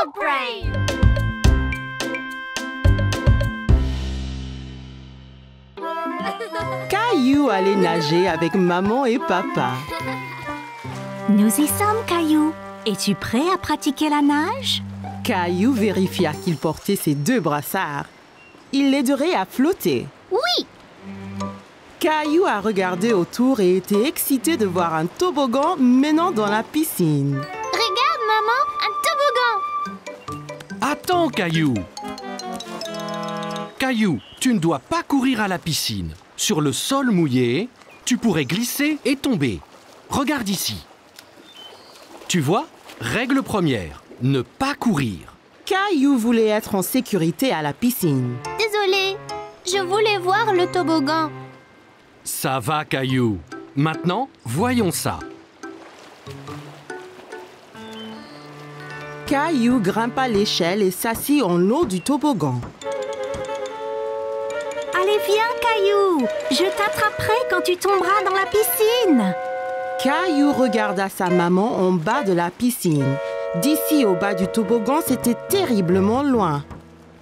Adult Brain! Caillou allait nager avec maman et papa. Nous y sommes, Caillou. Es-tu prêt à pratiquer la nage? Caillou vérifia qu'il portait ses 2 brassards. Il l'aiderait à flotter. Oui! Caillou a regardé autour et était excité de voir un toboggan menant dans la piscine. Regarde, maman, un toboggan! Attends, Caillou! Caillou, tu ne dois pas courir à la piscine. Sur le sol mouillé, tu pourrais glisser et tomber. Regarde ici. Tu vois? Règle première, ne pas courir. Caillou voulait être en sécurité à la piscine. Désolée, je voulais voir le toboggan. Ça va, Caillou. Maintenant, voyons ça. Caillou grimpa l'échelle et s'assit en haut du toboggan. Allez, viens, Caillou. Je t'attraperai quand tu tomberas dans la piscine. Caillou regarda sa maman en bas de la piscine. D'ici au bas du toboggan, c'était terriblement loin.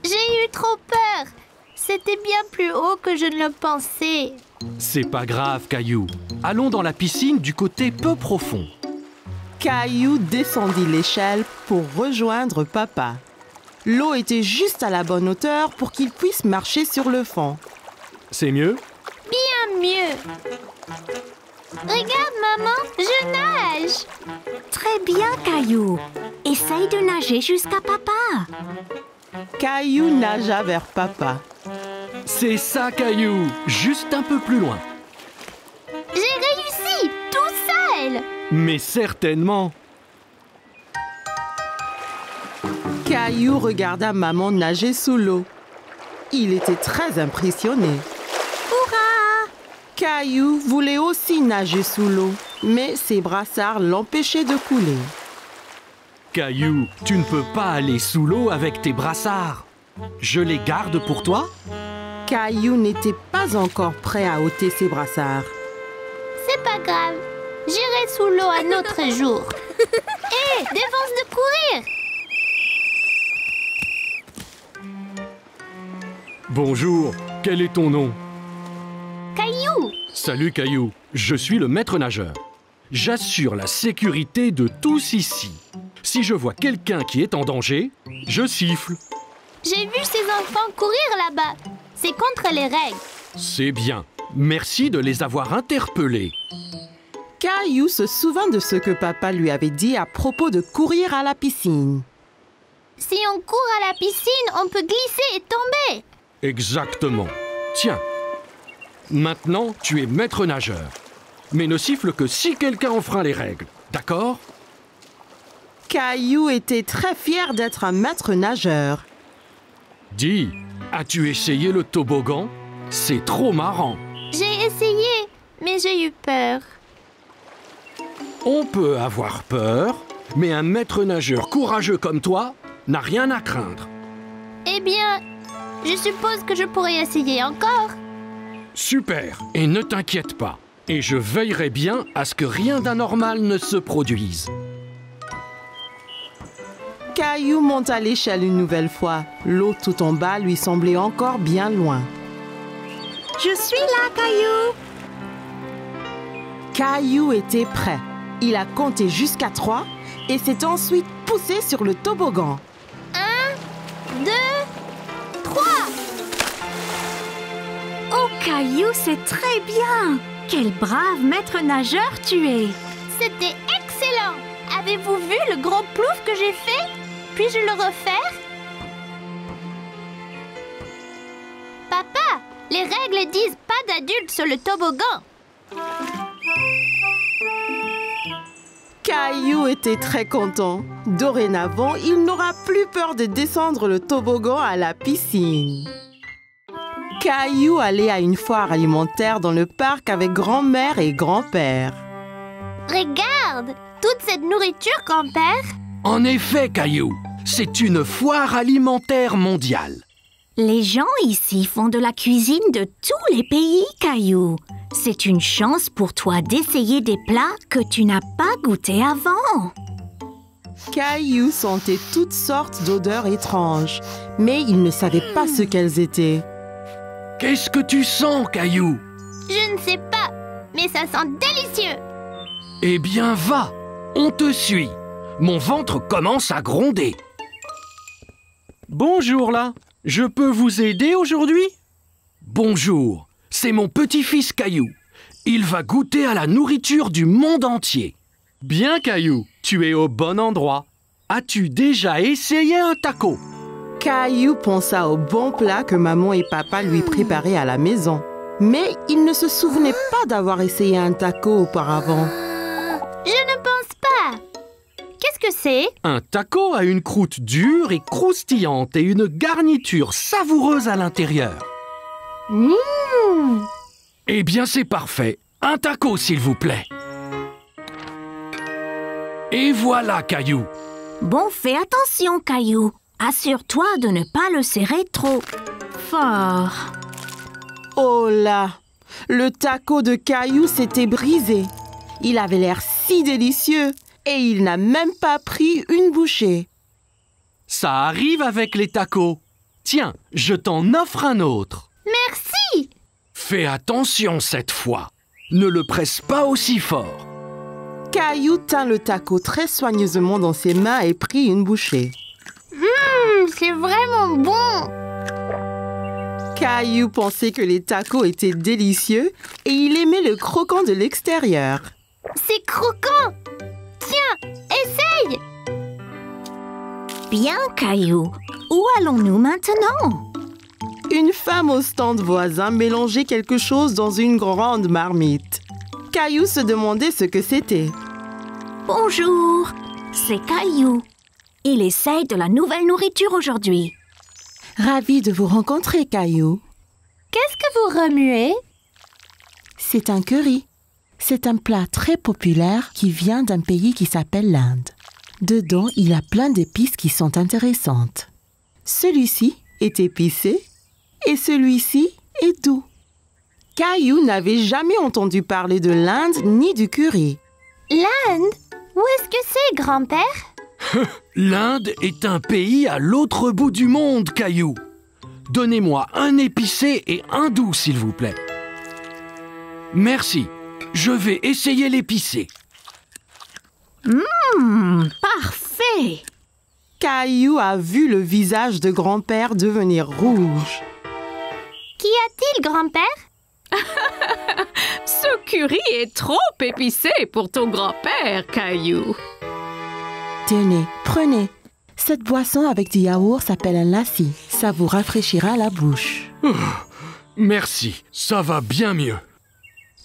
J'ai eu trop peur. C'était bien plus haut que je ne le pensais. C'est pas grave, Caillou. Allons dans la piscine du côté peu profond. Caillou descendit l'échelle pour rejoindre papa. L'eau était juste à la bonne hauteur pour qu'il puisse marcher sur le fond. C'est mieux? Bien mieux. Regarde, maman, je nage. Très bien, Caillou. Essaye de nager jusqu'à papa. Caillou nagea vers papa. C'est ça, Caillou. Juste un peu plus loin. J'ai réussi, tout seul. Mais certainement. Caillou regarda maman nager sous l'eau. Il était très impressionné. Hurrah! Caillou voulait aussi nager sous l'eau, mais ses brassards l'empêchaient de couler. Caillou, tu ne peux pas aller sous l'eau avec tes brassards. Je les garde pour toi? Caillou n'était pas encore prêt à ôter ses brassards. C'est pas grave. J'irai sous l'eau un autre jour. Hé, défense de courir. Bonjour, quel est ton nom? Caillou. Salut, Caillou. Je suis le maître nageur. J'assure la sécurité de tous ici. Si je vois quelqu'un qui est en danger, je siffle. J'ai vu ces enfants courir là-bas. C'est contre les règles. C'est bien. Merci de les avoir interpellés. Caillou se souvint de ce que papa lui avait dit à propos de courir à la piscine. Si on court à la piscine, on peut glisser et tomber. Exactement. Tiens. Maintenant, tu es maître nageur. Mais ne siffle que si quelqu'un enfreint les règles. D'accord? Caillou était très fier d'être un maître nageur. Dis, as-tu essayé le toboggan? C'est trop marrant. J'ai essayé, mais j'ai eu peur. On peut avoir peur, mais un maître nageur courageux comme toi n'a rien à craindre. Eh bien, je suppose que je pourrais essayer encore. Super, et ne t'inquiète pas. Et je veillerai bien à ce que rien d'anormal ne se produise. Caillou monta l'échelle une nouvelle fois. L'eau tout en bas lui semblait encore bien loin. Je suis là, Caillou. Caillou était prêt. Il a compté jusqu'à 3 et s'est ensuite poussé sur le toboggan. 1, 2, 3. Oh, Caillou, c'est très bien. Quel brave maître nageur tu es. C'était excellent. Avez-vous vu le gros plouf que j'ai fait? Puis-je le refaire? Papa, les règles disent pas d'adultes sur le toboggan. Caillou était très content. Dorénavant, il n'aura plus peur de descendre le toboggan à la piscine. Caillou allait à une foire alimentaire dans le parc avec grand-mère et grand-père. Regarde, toute cette nourriture, grand-père. En effet, Caillou, c'est une foire alimentaire mondiale. Les gens ici font de la cuisine de tous les pays, Caillou. C'est une chance pour toi d'essayer des plats que tu n'as pas goûtés avant. Caillou sentait toutes sortes d'odeurs étranges, mais il ne savait pas ce qu'elles étaient. Qu'est-ce que tu sens, Caillou? Je ne sais pas, mais ça sent délicieux. Eh bien, va, on te suit. Mon ventre commence à gronder. Bonjour là, je peux vous aider aujourd'hui? Bonjour, c'est mon petit-fils Caillou. Il va goûter à la nourriture du monde entier. Bien Caillou, tu es au bon endroit. As-tu déjà essayé un taco? Caillou pensa au bon plat que maman et papa lui préparaient à la maison. Mais il ne se souvenait pas d'avoir essayé un taco auparavant. Je ne pense pas. Qu'est-ce que c'est? Un taco a une croûte dure et croustillante et une garniture savoureuse à l'intérieur. Eh bien, c'est parfait. Un taco, s'il vous plaît. Et voilà, Caillou. Bon, fais attention, Caillou. Assure-toi de ne pas le serrer trop fort. Oh là! Le taco de Caillou s'était brisé. Il avait l'air si délicieux et il n'a même pas pris une bouchée. Ça arrive avec les tacos. Tiens, je t'en offre un autre. Merci. Fais attention cette fois. Ne le presse pas aussi fort. Caillou tint le taco très soigneusement dans ses mains et prit une bouchée. C'est vraiment bon. Caillou pensait que les tacos étaient délicieux et il aimait le croquant de l'extérieur. C'est croquant. Tiens, essaye. Bien, Caillou. Où allons-nous maintenant? Une femme au stand voisin mélangeait quelque chose dans une grande marmite. Caillou se demandait ce que c'était. Bonjour, c'est Caillou. Il essaye de la nouvelle nourriture aujourd'hui. Ravi de vous rencontrer, Caillou. Qu'est-ce que vous remuez? C'est un curry. C'est un plat très populaire qui vient d'un pays qui s'appelle l'Inde. Dedans, il y a plein d'épices qui sont intéressantes. Celui-ci est épicé et celui-ci est doux. Caillou n'avait jamais entendu parler de l'Inde ni du curry. L'Inde? Où est-ce que c'est, grand-père? L'Inde est un pays à l'autre bout du monde, Caillou. Donnez-moi un épicé et un doux, s'il vous plaît. Merci. Je vais essayer l'épicé. Parfait! Caillou a vu le visage de grand-père devenir rouge. Qu'y a-t-il, grand-père? Ce curry est trop épicé pour ton grand-père, Caillou. Tenez, prenez. Cette boisson avec du yaourt s'appelle un lassi. Ça vous rafraîchira la bouche. Merci, ça va bien mieux.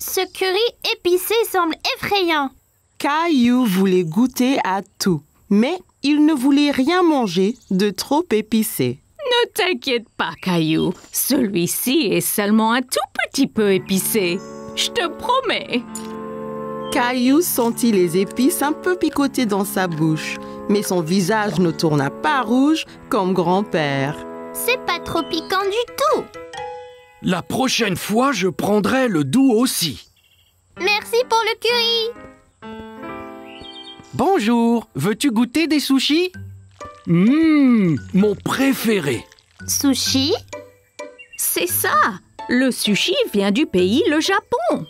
Ce curry épicé semble effrayant. Caillou voulait goûter à tout, mais il ne voulait rien manger de trop épicé. Ne t'inquiète pas, Caillou. Celui-ci est seulement un tout petit peu épicé. Je te promets. Caillou sentit les épices un peu picoter dans sa bouche, mais son visage ne tourna pas rouge comme grand-père. C'est pas trop piquant du tout. La prochaine fois, je prendrai le doux aussi. Merci pour le curry. Bonjour, veux-tu goûter des sushis? Mon préféré. Sushi? C'est ça. Le sushi vient du pays, le Japon.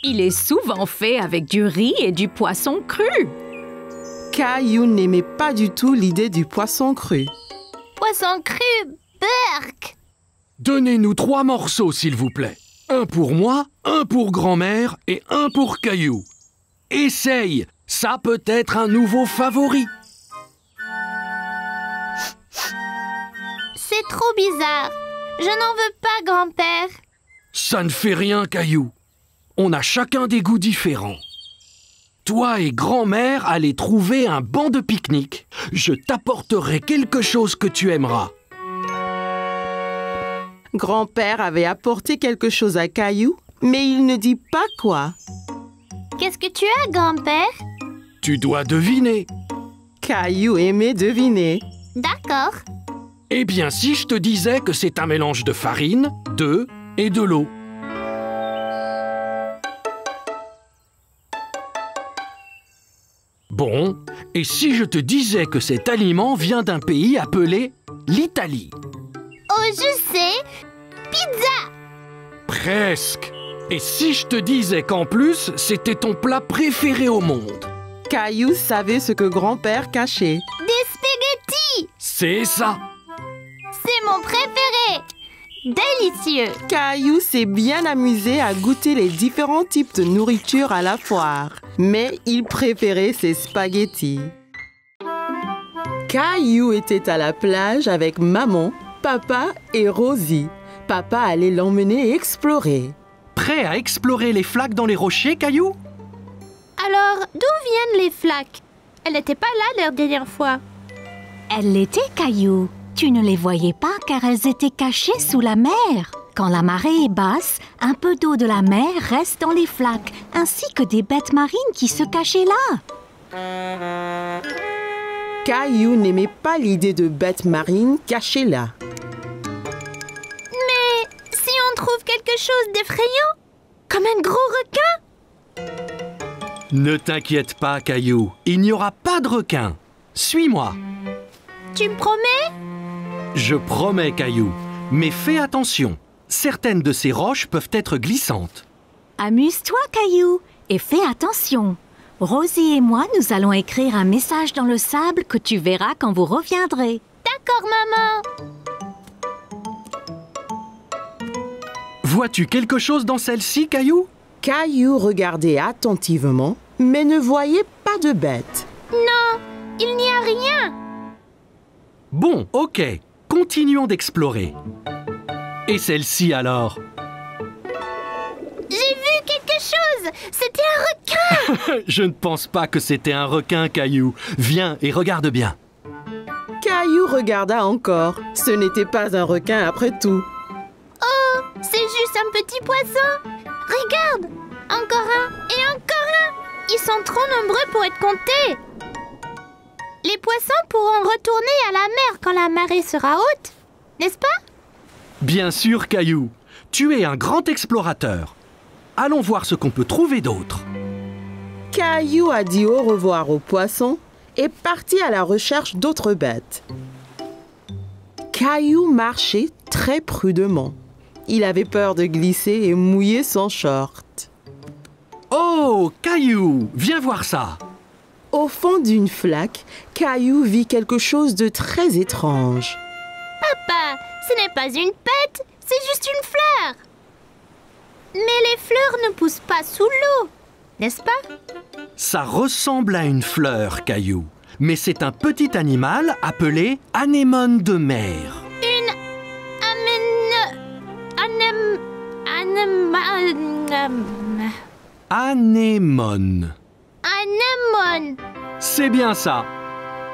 Il est souvent fait avec du riz et du poisson cru. Caillou n'aimait pas du tout l'idée du poisson cru. Poisson cru, burk. Donnez-nous 3 morceaux, s'il vous plaît. Un pour moi, un pour grand-mère et un pour Caillou. Essaye, ça peut être un nouveau favori. C'est trop bizarre. Je n'en veux pas, grand-père. Ça ne fait rien, Caillou. On a chacun des goûts différents. Toi et grand-mère allez trouver un banc de pique-nique. Je t'apporterai quelque chose que tu aimeras. Grand-père avait apporté quelque chose à Caillou, mais il ne dit pas quoi. Qu'est-ce que tu as, grand-père? Tu dois deviner. Caillou aimait deviner. D'accord. Eh bien, si je te disais que c'est un mélange de farine, d'œufs et de l'eau. Bon, et si je te disais que cet aliment vient d'un pays appelé l'Italie? Oh, je sais. Pizza. Presque. Et si je te disais qu'en plus, c'était ton plat préféré au monde? Caillou savait ce que grand-père cachait. Des spaghettis. C'est ça. C'est mon préféré. Délicieux. Caillou s'est bien amusé à goûter les différents types de nourriture à la foire, mais il préférait ses spaghettis. Caillou était à la plage avec maman, papa et Rosie. Papa allait l'emmener explorer. Prêt à explorer les flaques dans les rochers, Caillou? Alors, d'où viennent les flaques? Elle n'était pas là la dernière fois. Elles l'étaient, Caillou. Tu ne les voyais pas car elles étaient cachées sous la mer. Quand la marée est basse, un peu d'eau de la mer reste dans les flaques, ainsi que des bêtes marines qui se cachaient là. Caillou n'aimait pas l'idée de bêtes marines cachées là. Mais si on trouve quelque chose d'effrayant, comme un gros requin? Ne t'inquiète pas, Caillou. Il n'y aura pas de requin. Suis-moi. Tu me promets? Je promets, Caillou. Mais fais attention. Certaines de ces roches peuvent être glissantes. Amuse-toi, Caillou, et fais attention. Rosie et moi, nous allons écrire un message dans le sable que tu verras quand vous reviendrez. D'accord, maman. Vois-tu quelque chose dans celle-ci, Caillou? Caillou regardait attentivement, mais ne voyait pas de bête. Non, il n'y a rien. Bon, ok. Continuons d'explorer. Et celle-ci alors? J'ai vu quelque chose. C'était un requin. Je ne pense pas que c'était un requin, Caillou. Viens et regarde bien. Caillou regarda encore. Ce n'était pas un requin après tout. Oh, c'est juste un petit poisson. Regarde, encore un et encore un. Ils sont trop nombreux pour être comptés. Les poissons pourront retourner à la mer quand la marée sera haute, n'est-ce pas? Bien sûr, Caillou. Tu es un grand explorateur. Allons voir ce qu'on peut trouver d'autre. Caillou a dit au revoir aux poissons et partit à la recherche d'autres bêtes. Caillou marchait très prudemment. Il avait peur de glisser et mouiller son short. Oh, Caillou, viens voir ça. Au fond d'une flaque, Caillou vit quelque chose de très étrange. Papa, ce n'est pas une pète, c'est juste une fleur. Mais les fleurs ne poussent pas sous l'eau, n'est-ce pas? Ça ressemble à une fleur, Caillou. Mais c'est un petit animal appelé anémone de mer. Une Anémone. anémone. C'est bien ça.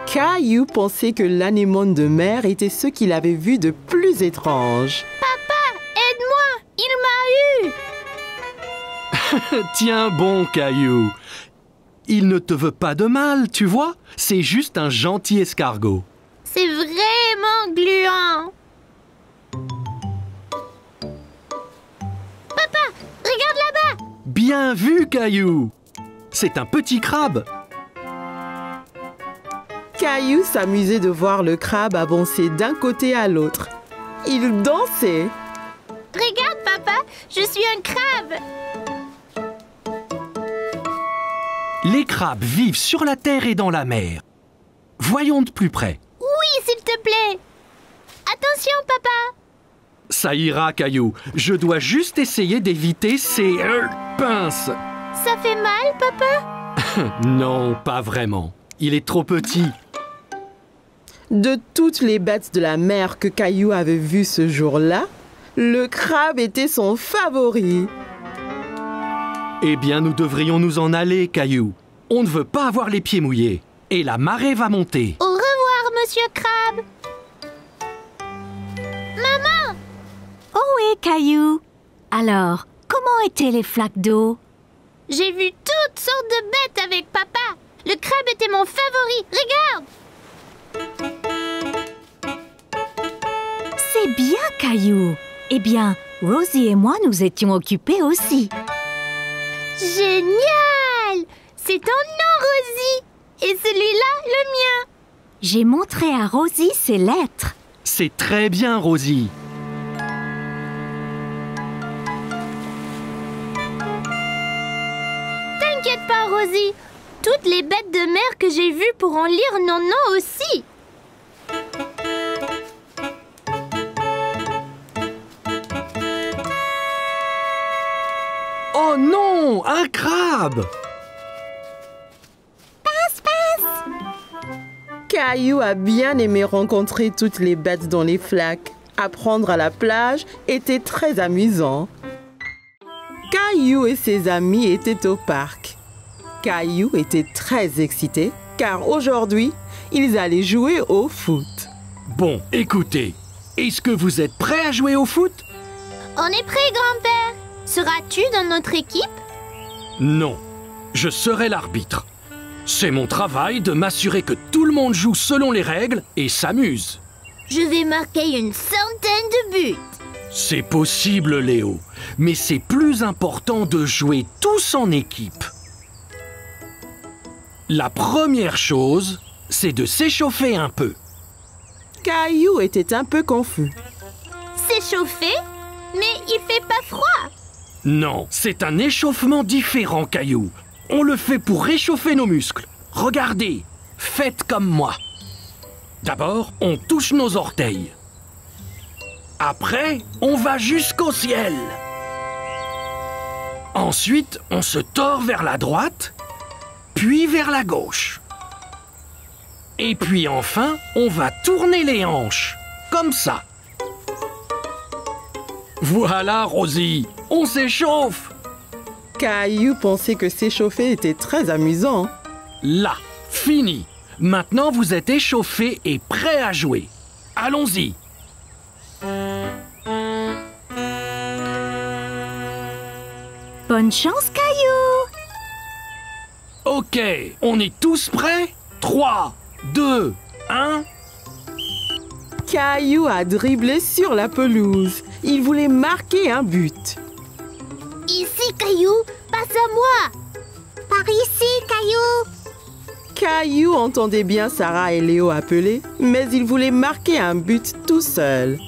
Caillou pensait que l'anémone de mer était ce qu'il avait vu de plus étrange. Papa, aide-moi, il m'a eu. Tiens bon, Caillou. Il ne te veut pas de mal, tu vois. C'est juste un gentil escargot. C'est vraiment gluant. Papa, regarde là-bas. Bien vu, Caillou. C'est un petit crabe. Caillou s'amusait de voir le crabe avancer d'un côté à l'autre. Il dansait. Regarde, papa, je suis un crabe. Les crabes vivent sur la terre et dans la mer. Voyons de plus près. Oui, s'il te plaît. Attention, papa. Ça ira, Caillou. Je dois juste essayer d'éviter ces pinces. Ça fait mal, papa? Non, pas vraiment. Il est trop petit. De toutes les bêtes de la mer que Caillou avait vues ce jour-là, le crabe était son favori. Eh bien, nous devrions nous en aller, Caillou. On ne veut pas avoir les pieds mouillés. Et la marée va monter. Au revoir, monsieur Crabe. Maman! Oh oui, Caillou. Alors, comment étaient les flaques d'eau? J'ai vu toutes sortes de bêtes avec papa. Le crabe était mon favori. Regarde! C'est bien, Caillou. Eh bien, Rosie et moi nous étions occupés aussi. Génial! C'est ton nom, Rosie. et celui-là, le mien. J'ai montré à Rosie ses lettres. C'est très bien, Rosie. T'inquiète pas, Rosie. Toutes les bêtes de mer que j'ai vues pourront lire nos noms aussi. Oh non, un crabe! Caillou a bien aimé rencontrer toutes les bêtes dans les flaques. Apprendre à la plage était très amusant. Caillou et ses amis étaient au parc. Caillou était très excité car aujourd'hui, ils allaient jouer au foot. Bon, écoutez, est-ce que vous êtes prêts à jouer au foot? On est prêt, grand-père. Seras-tu dans notre équipe? Non, je serai l'arbitre. C'est mon travail de m'assurer que tout le monde joue selon les règles et s'amuse. Je vais marquer une centaine de buts. C'est possible, Léo, mais c'est plus important de jouer tous en équipe. La première chose, c'est de s'échauffer un peu. Caillou était un peu confus. S'échauffer? Mais il fait pas froid. Non, c'est un échauffement différent, Caillou. On le fait pour réchauffer nos muscles. Regardez, faites comme moi. D'abord, on touche nos orteils. Après, on va jusqu'au ciel. Ensuite, on se tord vers la droite, puis vers la gauche. Et puis enfin, on va tourner les hanches, comme ça. Voilà, Rosie, on s'échauffe. Caillou pensait que s'échauffer était très amusant. Là, fini. Maintenant, vous êtes échauffés et prêts à jouer. Allons-y. Bonne chance, Caillou! Ok, on est tous prêts? 3, 2, 1... Caillou a dribblé sur la pelouse. Il voulait marquer un but. Ici, Caillou, passe à moi. Par ici, Caillou. Caillou entendait bien Sarah et Léo appeler, mais il voulait marquer un but tout seul.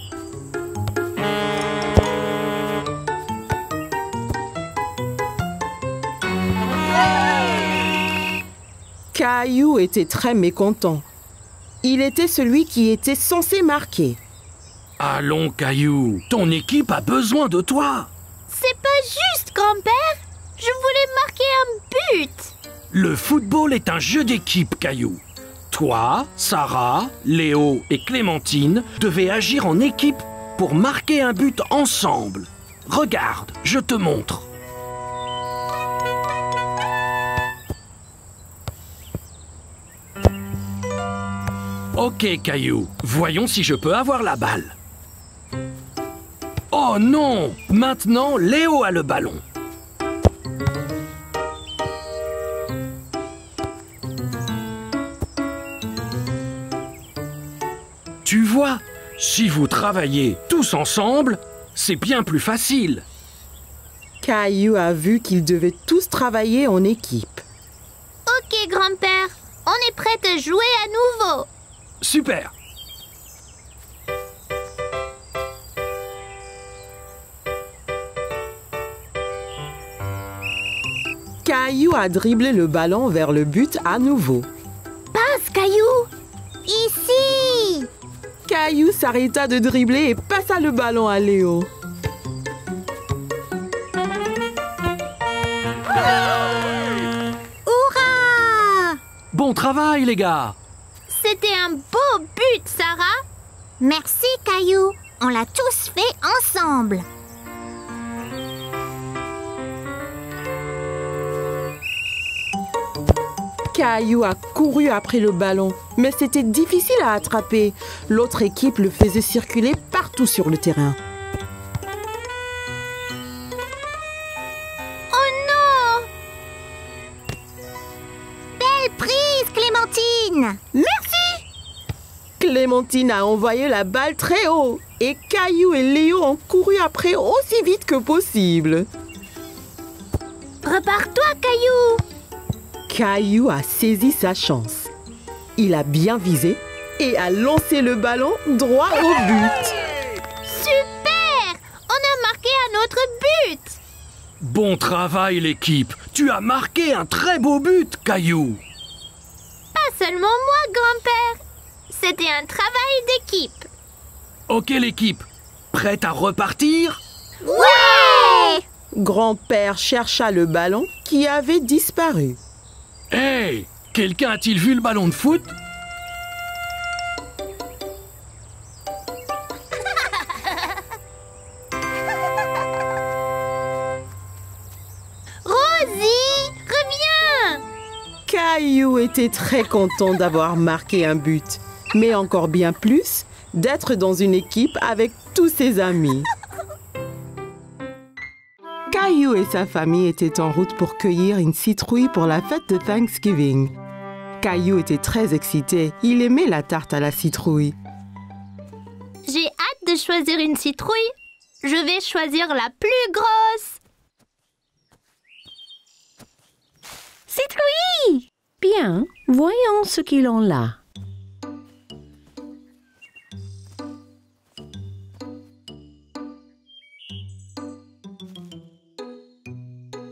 Caillou était très mécontent. Il était celui qui était censé marquer. Allons, Caillou, ton équipe a besoin de toi. C'est pas juste, grand-père. Je voulais marquer un but. Le football est un jeu d'équipe, Caillou. Toi, Sarah, Léo et Clémentine devaient agir en équipe pour marquer un but ensemble. Regarde, je te montre. Ok, Caillou, voyons si je peux avoir la balle. Oh non! Maintenant, Léo a le ballon. Tu vois, si vous travaillez tous ensemble, c'est bien plus facile. Caillou a vu qu'ils devaient tous travailler en équipe. Ok, grand-père. On est prêt à jouer à nouveau. Super! Caillou a dribblé le ballon vers le but à nouveau. Passe, Caillou. Ici. Caillou s'arrêta de dribbler et passa le ballon à Léo. Hurrah! Bon travail, les gars! C'était un beau but, Sarah. Merci, Caillou. On l'a tous fait ensemble. Caillou a couru après le ballon, mais c'était difficile à attraper. L'autre équipe le faisait circuler partout sur le terrain. Oh non! Belle prise, Clémentine! Merci! Clémentine a envoyé la balle très haut et Caillou et Léo ont couru après aussi vite que possible. Repars-toi, Caillou! Caillou a saisi sa chance. Il a bien visé et a lancé le ballon droit au but. Super! On a marqué un autre but! Bon travail l'équipe. Tu as marqué un très beau but, Caillou. Pas seulement moi, grand-père. C'était un travail d'équipe. Ok l'équipe, prête à repartir? Ouais! Grand-père chercha le ballon qui avait disparu. Hey! Quelqu'un a-t-il vu le ballon de foot? Rosie, reviens! Caillou était très content d'avoir marqué un but, mais encore bien plus d'être dans une équipe avec tous ses amis. Caillou et sa famille étaient en route pour cueillir une citrouille pour la fête de Thanksgiving. Caillou était très excité, il aimait la tarte à la citrouille. J'ai hâte de choisir une citrouille. Je vais choisir la plus grosse. Citrouille! Bien, voyons ce qu'ils ont là.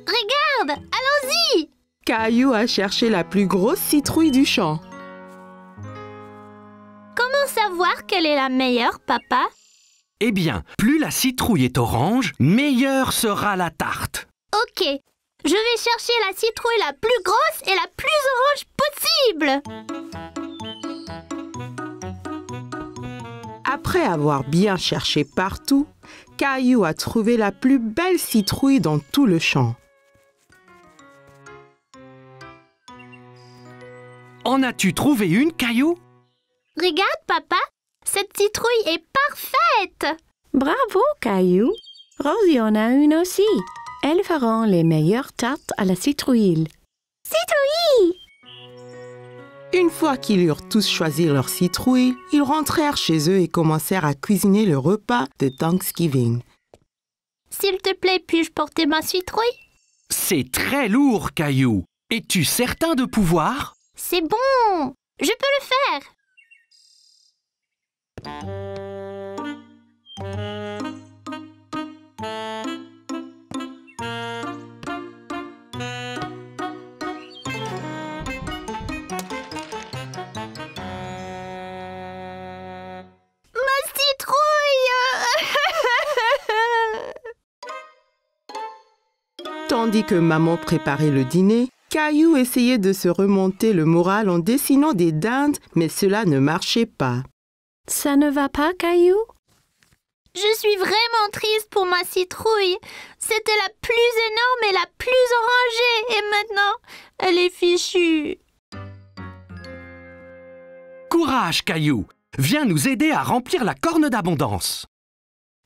Regarde, allons-y! Caillou a cherché la plus grosse citrouille du champ. Comment savoir quelle est la meilleure, papa? Eh bien, plus la citrouille est orange, meilleure sera la tarte. Ok, je vais chercher la citrouille la plus grosse et la plus orange possible. Après avoir bien cherché partout, Caillou a trouvé la plus belle citrouille dans tout le champ. En as-tu trouvé une, Caillou? Regarde, papa, cette citrouille est parfaite. Bravo, Caillou. Rosie en a une aussi. Elles feront les meilleures tartes à la citrouille. Citrouille! Une fois qu'ils eurent tous choisi leur citrouille, ils rentrèrent chez eux et commencèrent à cuisiner le repas de Thanksgiving. S'il te plaît, puis-je porter ma citrouille? C'est très lourd, Caillou. Es-tu certain de pouvoir? C'est bon, je peux le faire. Ma citrouille! Tandis que maman préparait le dîner, Caillou essayait de se remonter le moral en dessinant des dindes, mais cela ne marchait pas. Ça ne va pas, Caillou? Je suis vraiment triste pour ma citrouille. C'était la plus énorme et la plus orangée. Et maintenant, elle est fichue. Courage, Caillou. Viens nous aider à remplir la corne d'abondance.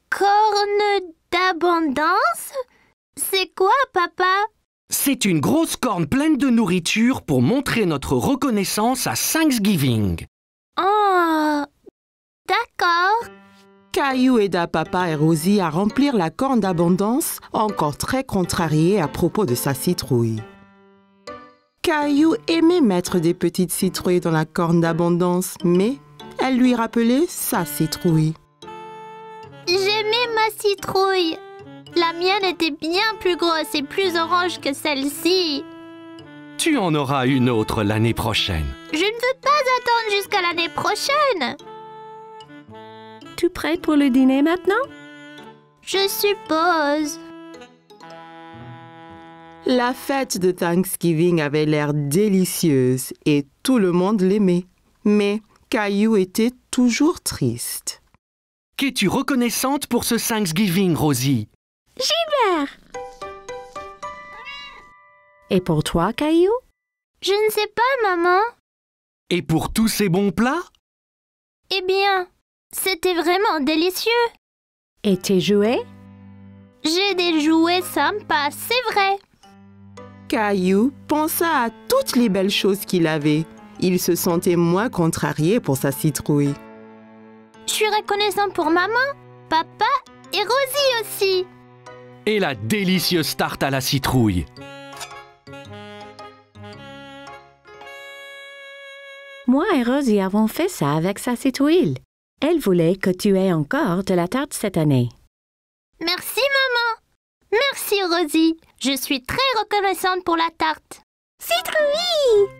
Corne d'abondance? C'est quoi, papa? C'est une grosse corne pleine de nourriture pour montrer notre reconnaissance à Thanksgiving. Oh, d'accord. Caillou aida papa et Rosie à remplir la corne d'abondance, encore très contrarié à propos de sa citrouille. Caillou aimait mettre des petites citrouilles dans la corne d'abondance, mais elle lui rappelait sa citrouille. J'aimais ma citrouille. La mienne était bien plus grosse et plus orange que celle-ci. Tu en auras une autre l'année prochaine. Je ne veux pas attendre jusqu'à l'année prochaine. Tu prêt pour le dîner maintenant? Je suppose. La fête de Thanksgiving avait l'air délicieuse et tout le monde l'aimait. Mais Caillou était toujours triste. Qu'es-tu reconnaissante pour ce Thanksgiving, Rosie? Gilbert! Et pour toi, Caillou? Je ne sais pas, maman. Et pour tous ces bons plats? Eh bien, c'était vraiment délicieux. Et tes jouets? J'ai des jouets sympas, c'est vrai. Caillou pensa à toutes les belles choses qu'il avait. Il se sentait moins contrarié pour sa citrouille. Je suis reconnaissant pour maman, papa et Rosie aussi. Et la délicieuse tarte à la citrouille. Moi et Rosie avons fait ça avec sa citrouille. Elle voulait que tu aies encore de la tarte cette année. Merci, maman. Merci, Rosie. Je suis très reconnaissante pour la tarte. Citrouille!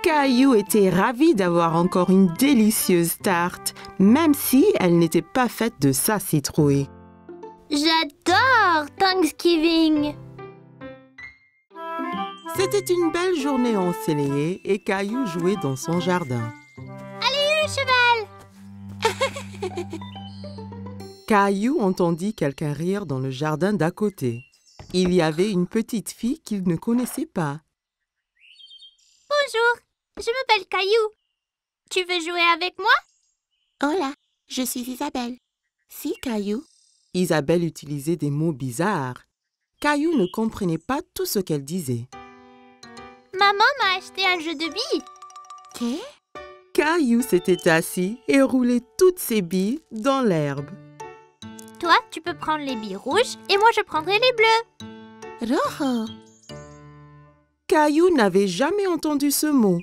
Caillou était ravi d'avoir encore une délicieuse tarte, même si elle n'était pas faite de sa citrouille. J'adore Thanksgiving. C'était une belle journée ensoleillée et Caillou jouait dans son jardin. Allez, le cheval! Caillou entendit quelqu'un rire dans le jardin d'à côté. Il y avait une petite fille qu'il ne connaissait pas. Bonjour, je m'appelle Caillou. Tu veux jouer avec moi? Hola, je suis Isabelle. Si, Caillou. Isabelle utilisait des mots bizarres. Caillou ne comprenait pas tout ce qu'elle disait. Maman m'a acheté un jeu de billes. Qu'est? Caillou s'était assis et roulait toutes ses billes dans l'herbe. Toi, tu peux prendre les billes rouges et moi, je prendrai les bleues. Rojo. Caillou n'avait jamais entendu ce mot.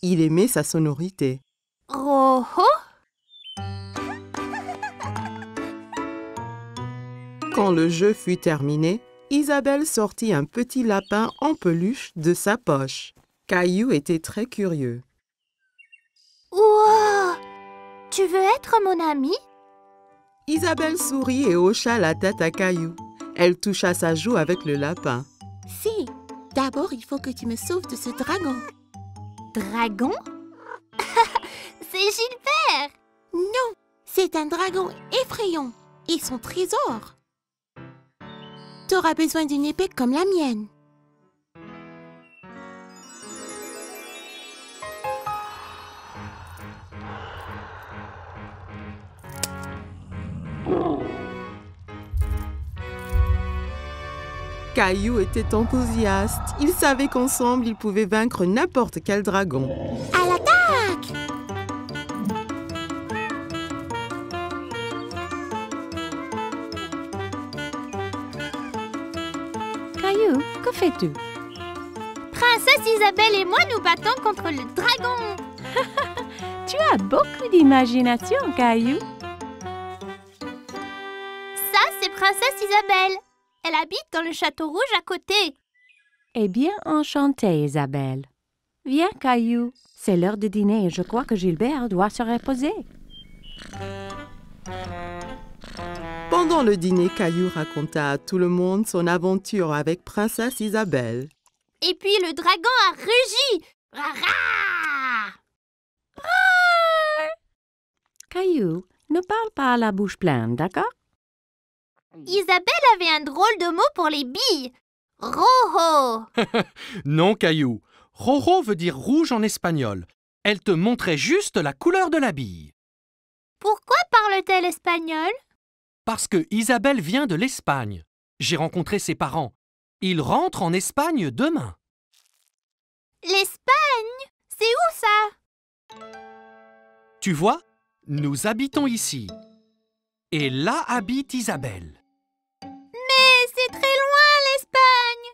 Il aimait sa sonorité. Rojo? Quand le jeu fut terminé, Isabelle sortit un petit lapin en peluche de sa poche. Caillou était très curieux. Wow! Tu veux être mon amie? Isabelle sourit et hocha la tête à Caillou. Elle toucha sa joue avec le lapin. Si, d'abord il faut que tu me sauves de ce dragon. Dragon? C'est Gilbert! Non, c'est un dragon effrayant et son trésor. Tu auras besoin d'une épée comme la mienne. Caillou était enthousiaste. Il savait qu'ensemble, ils pouvaient vaincre n'importe quel dragon. À l'attaque! Caillou, que fais-tu? Princesse Isabelle et moi nous battons contre le dragon. Tu as beaucoup d'imagination, Caillou. Ça, c'est Princesse Isabelle. Elle habite dans le château rouge à côté. Eh bien, enchantée, Isabelle. Viens, Caillou. C'est l'heure de dîner et je crois que Gilbert doit se reposer. Pendant le dîner, Caillou raconta à tout le monde son aventure avec Princesse Isabelle. Et puis le dragon a rugi. Rara! Caillou, ne parle pas à la bouche pleine, d'accord? Isabelle avait un drôle de mot pour les billes. Rojo. Non, Caillou. Rojo veut dire rouge en espagnol. Elle te montrait juste la couleur de la bille. Pourquoi parle-t-elle espagnol? Parce que Isabelle vient de l'Espagne. J'ai rencontré ses parents. Ils rentrent en Espagne demain. L'Espagne? C'est où ça? Tu vois, nous habitons ici. Et là habite Isabelle. Mais c'est très loin l'Espagne.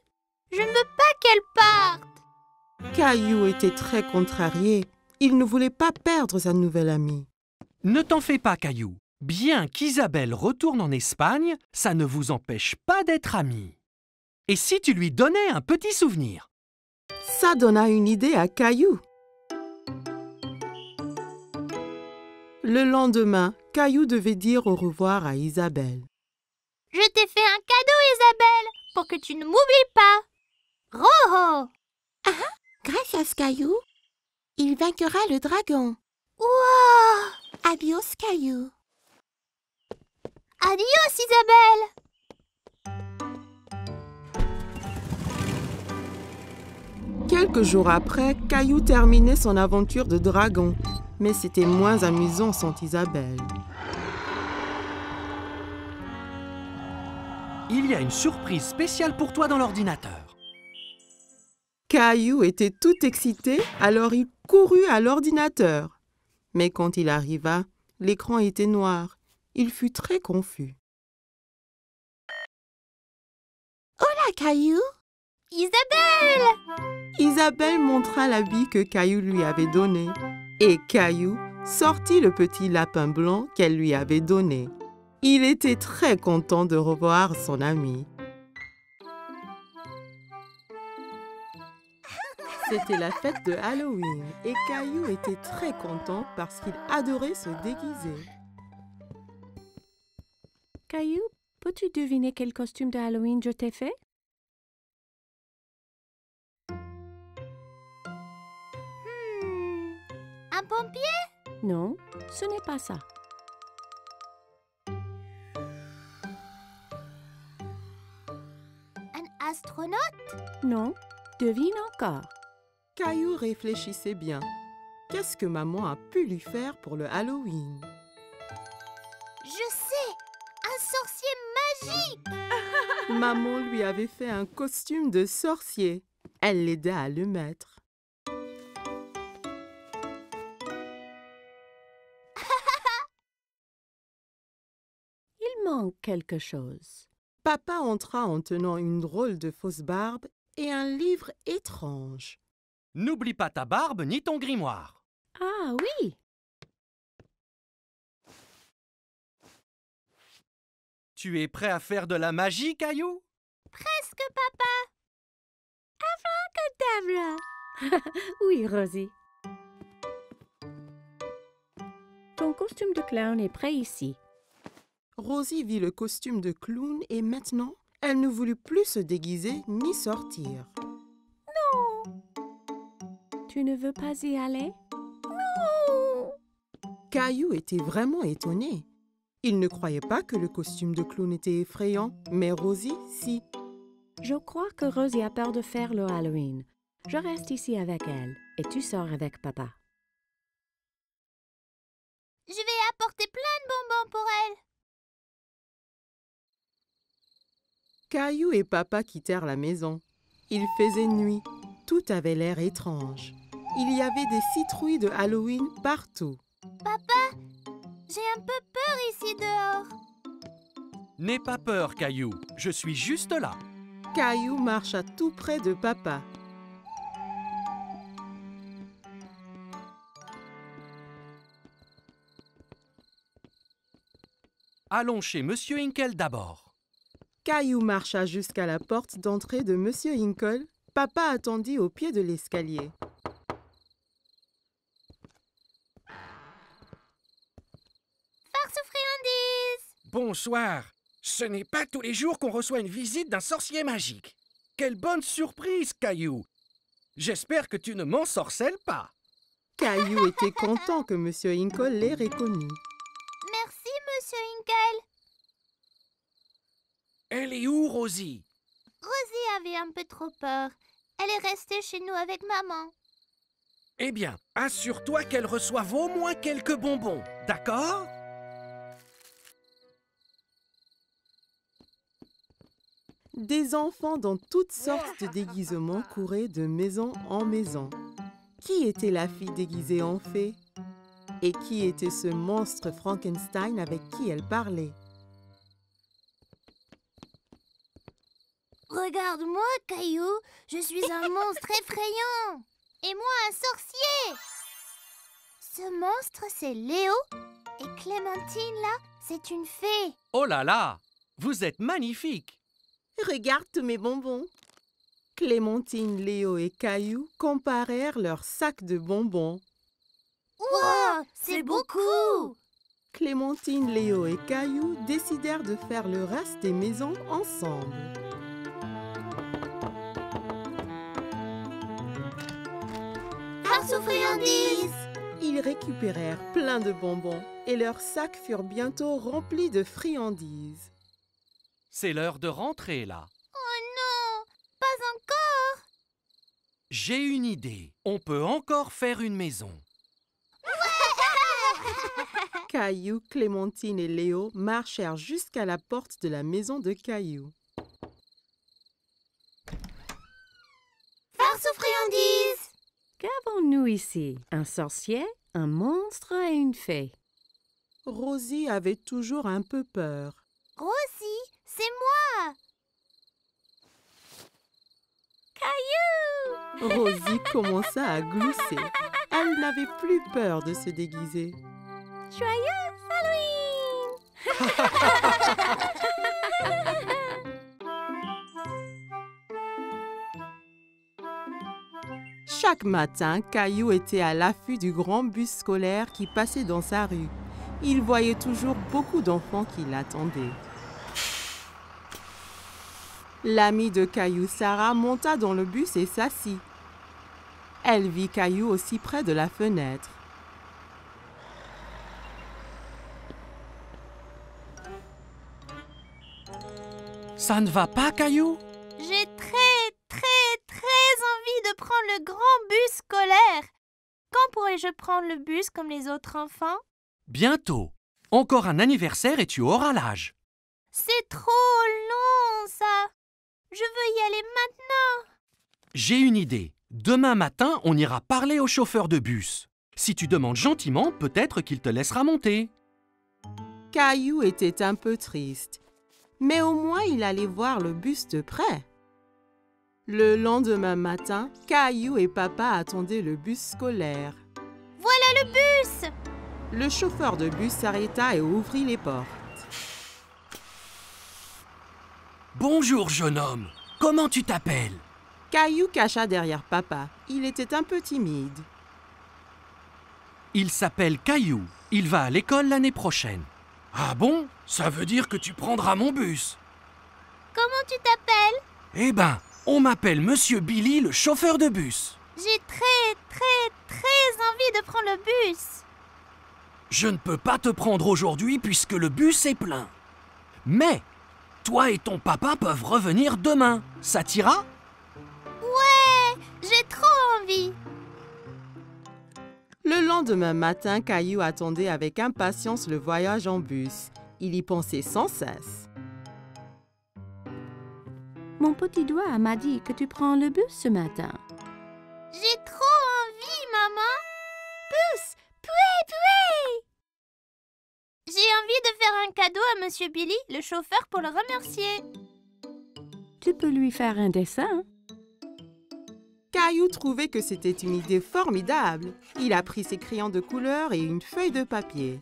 Je ne veux pas qu'elle parte. Caillou était très contrarié. Il ne voulait pas perdre sa nouvelle amie. Ne t'en fais pas, Caillou. Bien qu'Isabelle retourne en Espagne, ça ne vous empêche pas d'être amis. Et si tu lui donnais un petit souvenir? Ça donna une idée à Caillou. Le lendemain, Caillou devait dire au revoir à Isabelle. Je t'ai fait un cadeau, Isabelle, pour que tu ne m'oublies pas. Rojo. Gracias, Caillou. Il vaincra le dragon. Wow. Adios, Caillou. Adios, Isabelle. Quelques jours après, Caillou terminait son aventure de dragon. Mais c'était moins amusant sans Isabelle. Il y a une surprise spéciale pour toi dans l'ordinateur. Caillou était tout excité, alors il courut à l'ordinateur. Mais quand il arriva, l'écran était noir. Il fut très confus. Hola, Caillou. Isabelle. Isabelle montra l'habit que Caillou lui avait donné et Caillou sortit le petit lapin blanc qu'elle lui avait donné. Il était très content de revoir son ami. C'était la fête de Halloween et Caillou était très content parce qu'il adorait se déguiser. Caillou, peux-tu deviner quel costume de Halloween je t'ai fait? Un pompier? Non, ce n'est pas ça. Un astronaute? Non, devine encore. Caillou réfléchissait bien. Qu'est-ce que maman a pu lui faire pour le Halloween? Je sais! Un sorcier magique! Maman lui avait fait un costume de sorcier. Elle l'aida à le mettre. Il manque quelque chose. Papa entra en tenant une drôle de fausse barbe et un livre étrange. N'oublie pas ta barbe ni ton grimoire. Ah oui! Tu es prêt à faire de la magie, Caillou? Presque, papa! Oui, Rosie. Ton costume de clown est prêt ici. Rosie vit le costume de clown et maintenant, elle ne voulut plus se déguiser ni sortir. Tu ne veux pas y aller? Caillou était vraiment étonné. Il ne croyait pas que le costume de clown était effrayant, mais Rosie, si. Je crois que Rosie a peur de faire le Halloween. Je reste ici avec elle et tu sors avec papa. Je vais apporter plein de bonbons pour elle. Caillou et papa quittèrent la maison. Il faisait nuit. Tout avait l'air étrange. Il y avait des citrouilles de Halloween partout. Papa, j'ai un peu peur ici dehors. N'aie pas peur, Caillou. Je suis juste là. Caillou marcha tout près de papa. Allons chez Monsieur Hinkle d'abord. Caillou marcha jusqu'à la porte d'entrée de Monsieur Hinkle. Papa attendit au pied de l'escalier. Farce aux friandises! Bonsoir. Ce n'est pas tous les jours qu'on reçoit une visite d'un sorcier magique. Quelle bonne surprise, Caillou. J'espère que tu ne m'ensorcelles pas. Caillou était content que Monsieur Hinkle l'ait reconnu. Merci, Monsieur Hinkle. Elle est où, Rosie? Rosie avait un peu trop peur. Elle est restée chez nous avec maman. Eh bien, assure-toi qu'elle reçoive au moins quelques bonbons, d'accord? Des enfants dans toutes sortes de déguisements couraient de maison en maison. Qui était la fille déguisée en fée? Et qui était ce monstre Frankenstein avec qui elle parlait? Regarde-moi, Caillou. Je suis un monstre effrayant. Et moi, un sorcier. Ce monstre, c'est Léo. Et Clémentine, là, c'est une fée. Oh là là! Vous êtes magnifiques! Regarde tous mes bonbons. Clémentine, Léo et Caillou comparèrent leurs sacs de bonbons. Wow, c'est beaucoup. Clémentine, Léo et Caillou décidèrent de faire le reste des maisons ensemble. Farce aux friandises. Ils récupérèrent plein de bonbons et leurs sacs furent bientôt remplis de friandises. C'est l'heure de rentrer, là. Oh non, pas encore. J'ai une idée. On peut encore faire une maison. Caillou, Clémentine et Léo marchèrent jusqu'à la porte de la maison de Caillou. Farce aux friandises. Qu'avons-nous ici? Un sorcier, un monstre et une fée. Rosie avait toujours un peu peur. Rosie, c'est moi. Caillou! Rosie commença à glousser. Elle n'avait plus peur de se déguiser. Joyeux Halloween! Chaque matin, Caillou était à l'affût du grand bus scolaire qui passait dans sa rue. Il voyait toujours beaucoup d'enfants qui l'attendaient. L'amie de Caillou, Sarah, monta dans le bus et s'assit. Elle vit Caillou aussi près de la fenêtre. Ça ne va pas, Caillou? J'ai très envie de prendre le grand bus scolaire. Quand pourrai-je prendre le bus comme les autres enfants? Bientôt. Encore un anniversaire et tu auras l'âge. C'est trop long, ça. Je veux y aller maintenant. J'ai une idée. Demain matin, on ira parler au chauffeur de bus. Si tu demandes gentiment, peut-être qu'il te laissera monter. Caillou était un peu triste, mais au moins il allait voir le bus de près. Le lendemain matin, Caillou et papa attendaient le bus scolaire. Voilà le bus! Le chauffeur de bus s'arrêta et ouvrit les portes. Bonjour, jeune homme. Comment tu t'appelles? Caillou cacha derrière papa. Il était un peu timide. Il s'appelle Caillou. Il va à l'école l'année prochaine. Ah bon? Ça veut dire que tu prendras mon bus. Comment tu t'appelles? Eh ben, on m'appelle Monsieur Billy, le chauffeur de bus. J'ai très envie de prendre le bus. Je ne peux pas te prendre aujourd'hui puisque le bus est plein. Mais, toi et ton papa peuvent revenir demain. Ça t'ira? Ouais, j'ai trop envie. Le lendemain matin, Caillou attendait avec impatience le voyage en bus. Il y pensait sans cesse. Mon petit doigt m'a dit que tu prends le bus ce matin. J'ai trop envie, maman. Bus, pouet. J'ai envie de faire un cadeau à Monsieur Billy, le chauffeur, pour le remercier. Tu peux lui faire un dessin. Caillou trouvait que c'était une idée formidable. Il a pris ses crayons de couleur et une feuille de papier.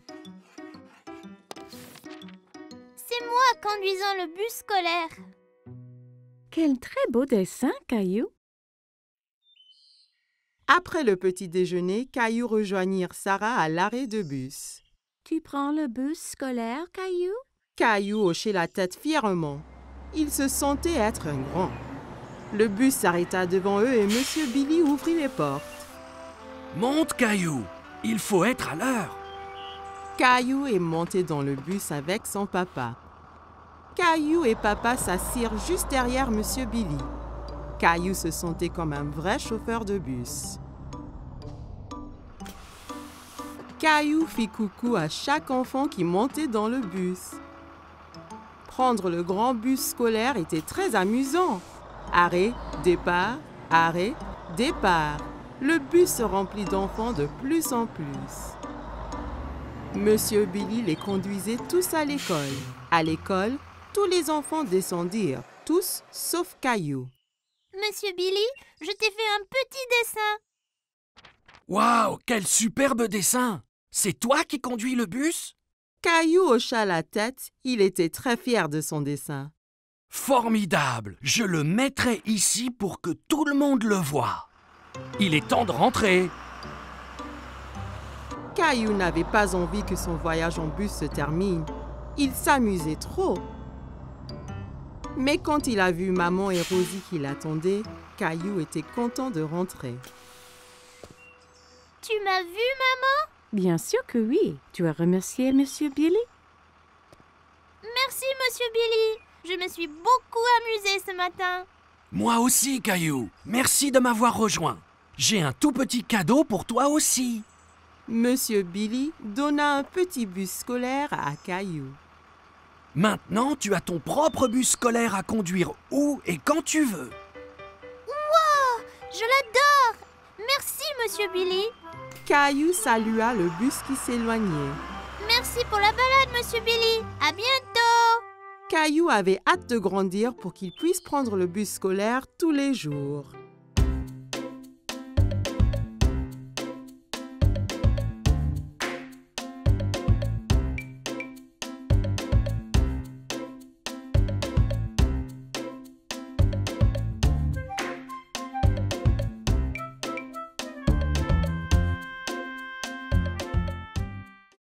C'est moi conduisant le bus scolaire. Quel très beau dessin, Caillou. Après le petit déjeuner, Caillou rejoignit Sarah à l'arrêt de bus. Tu prends le bus scolaire, Caillou? Caillou hochait la tête fièrement. Il se sentait être un grand. Le bus s'arrêta devant eux et Monsieur Billy ouvrit les portes. Monte, Caillou. Il faut être à l'heure. Caillou est monté dans le bus avec son papa. Caillou et papa s'assirent juste derrière Monsieur Billy. Caillou se sentait comme un vrai chauffeur de bus. Caillou fit coucou à chaque enfant qui montait dans le bus. Prendre le grand bus scolaire était très amusant. Arrêt, départ, arrêt, départ. Le bus se remplit d'enfants de plus en plus. Monsieur Billy les conduisait tous à l'école. À l'école, tous les enfants descendirent, tous sauf Caillou. Monsieur Billy, je t'ai fait un petit dessin. Waouh, quel superbe dessin! C'est toi qui conduis le bus? Caillou hocha la tête, il était très fier de son dessin. Formidable! Je le mettrai ici pour que tout le monde le voie. Il est temps de rentrer. Caillou n'avait pas envie que son voyage en bus se termine. Il s'amusait trop. Mais quand il a vu maman et Rosie qui l'attendaient, Caillou était content de rentrer. Tu m'as vu, maman? Bien sûr que oui. Tu as remercié Monsieur Billy? Merci, Monsieur Billy. Je me suis beaucoup amusée ce matin. Moi aussi, Caillou. Merci de m'avoir rejoint. J'ai un tout petit cadeau pour toi aussi. Monsieur Billy donna un petit bus scolaire à Caillou. Maintenant, tu as ton propre bus scolaire à conduire où et quand tu veux. Wow, je l'adore. Merci, Monsieur Billy. Caillou salua le bus qui s'éloignait. Merci pour la balade, Monsieur Billy. À bientôt. Caillou avait hâte de grandir pour qu'il puisse prendre le bus scolaire tous les jours.